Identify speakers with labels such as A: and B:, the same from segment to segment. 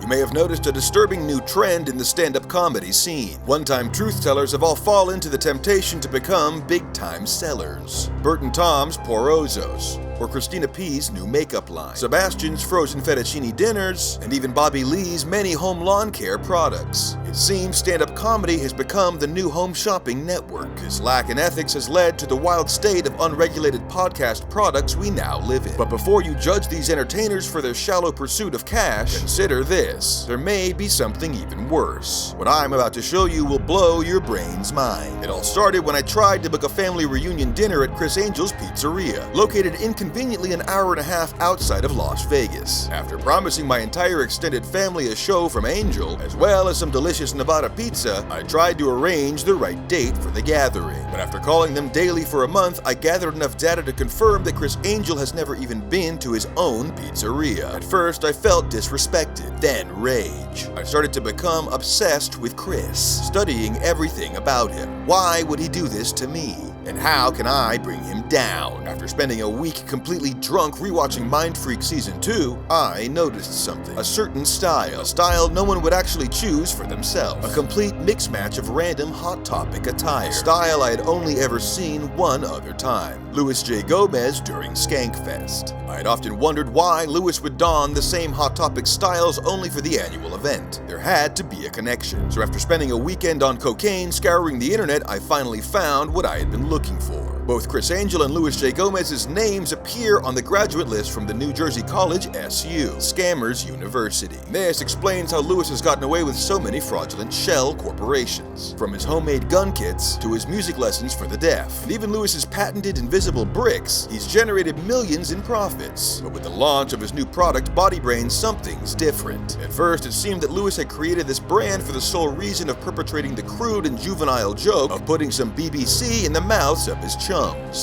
A: You may have noticed a disturbing new trend in the stand-up comedy scene. One-time truth-tellers have all fallen to the temptation to become big-time sellers. Bert and Tom's Porozos, or Christina P's new makeup line, Sebastian's frozen fettuccine dinners, and even Bobby Lee's many home lawn care products. It seems stand-up comedy has become the new home shopping network. This lack in ethics has led to the wild state of unregulated podcast products we now live in. But before you judge these entertainers for their shallow pursuit of cash, consider this. There may be something even worse. What I'm about to show you will blow your brain's mind. It all started when I tried to book a family reunion dinner at Criss Pizzeria, located inconveniently an hour and a half outside of Las Vegas. After promising my entire extended family a show from Angel, as well as some delicious Nevada pizza, I tried to arrange the right date for the gathering. But after calling them daily for a month, I gathered enough data to confirm that Criss Angel has never even been to his own pizzeria. At first, I felt disrespected, then rage. I started to become obsessed with Criss, studying everything about him. Why would he do this to me? And how can I bring him down? After spending a week completely drunk rewatching Mind Freak Season 2, I noticed something. A certain style. A style no one would actually choose for themselves. A complete mix match of random Hot Topic attire. A style I had only ever seen one other time. Luis J. Gomez during Skankfest. I had often wondered why Luis would don the same Hot Topic styles only for the annual event. There had to be a connection. So after spending a weekend on cocaine scouring the internet, I finally found what I had been looking for. Both Criss Angel and Luis J. Gomez's names appear on the graduate list from the New Jersey College SU, Scammers University. This explains how Luis has gotten away with so many fraudulent shell corporations. From his homemade gun kits to his music lessons for the deaf. And even Luis's patented invisible bricks, he's generated millions in profits. But with the launch of his new product, BodyBrain, something's different. At first, it seemed that Luis had created this brand for the sole reason of perpetrating the crude and juvenile joke of putting some BBC in the mouths of his chums.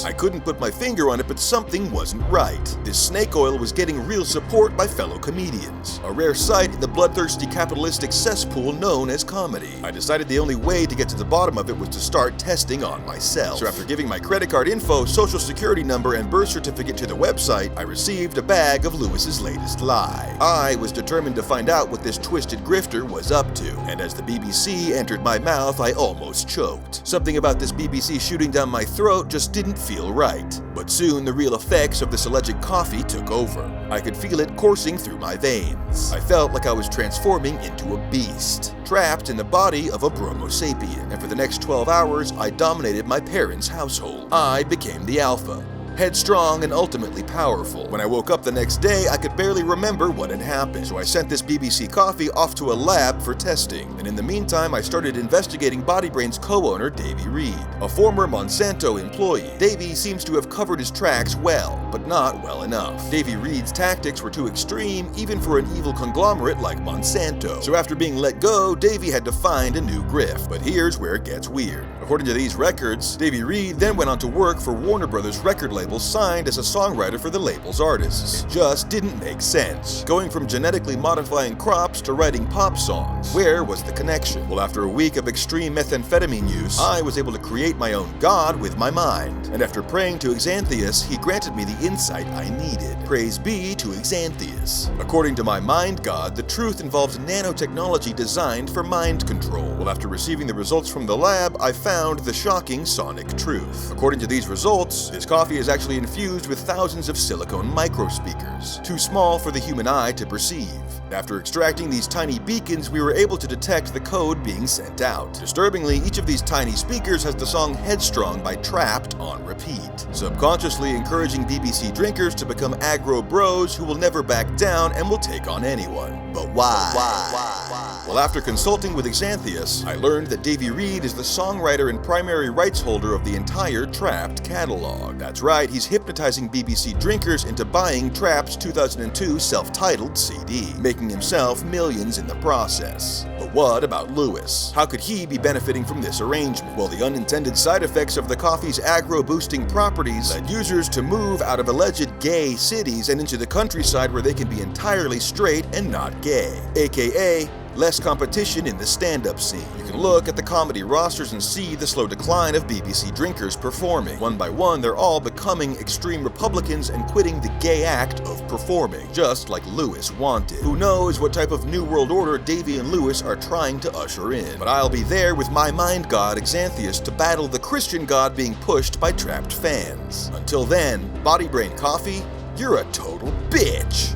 A: I couldn't put my finger on it, but something wasn't right. This snake oil was getting real support by fellow comedians, a rare sight in the bloodthirsty capitalistic cesspool known as comedy. I decided the only way to get to the bottom of it was to start testing on myself. So after giving my credit card info, social security number, and birth certificate to the website, I received a bag of Luis's latest lie. I was determined to find out what this twisted grifter was up to, and as the BBC entered my mouth, I almost choked. Something about this BBC shooting down my throat just didn't feel right. But soon the real effects of this alleged coffee took over. I could feel it coursing through my veins. I felt like I was transforming into a beast, trapped in the body of a Bromo sapien. And for the next 12 hours, I dominated my parents' household. I became the alpha. Headstrong and ultimately powerful. When I woke up the next day, I could barely remember what had happened, so I sent this BBC coffee off to a lab for testing. And in the meantime, I started investigating BodyBrain's co-owner, Davey Reed, a former Monsanto employee. Davey seems to have covered his tracks well, but not well enough. Davey Reed's tactics were too extreme, even for an evil conglomerate like Monsanto. So after being let go, Davey had to find a new grift. But here's where it gets weird. According to these records, Davey Reed then went on to work for Warner Brothers record label, signed as a songwriter for the label's artists. It just didn't make sense. Going from genetically modifying crops to writing pop songs. Where was the connection? Well, after a week of extreme methamphetamine use, I was able to create my own god with my mind. And after praying to Xanthias, he granted me the insight I needed. Praise be to Xanthias. According to my mind god, the truth involves nanotechnology designed for mind control. Well, after receiving the results from the lab, I found the shocking sonic truth. According to these results, this coffee is actually infused with thousands of silicone microspeakers, too small for the human eye to perceive. After extracting these tiny beacons, we were able to detect the code being sent out. Disturbingly, each of these tiny speakers has the song Headstrong by Trapped on repeat, subconsciously encouraging BBC drinkers to become aggro bros who will never back down and will take on anyone. But why? Well, after consulting with Xanthias, I learned that Davey Reed is the songwriter and primary rights holder of the entire Trapped catalog. That's right, he's hypnotizing BBC drinkers into buying Trapped's 2002 self-titled CD, making himself millions in the process. But what about Luis? How could he be benefiting from this arrangement? Well, the unintended side effects of the coffee's aggro-boosting properties led users to move out of alleged gay cities and into the countryside where they can be entirely straight and not gay, aka Less competition in the stand-up scene. You can look at the comedy rosters and see the slow decline of BBC drinkers performing. One by one, they're all becoming extreme Republicans and quitting the gay act of performing, just like Lewis wanted. Who knows what type of new world order Davey and Lewis are trying to usher in. But I'll be there with my mind god Xanthias to battle the Christian god being pushed by trapped fans. Until then, BodyBrain Coffee, you're a total bitch!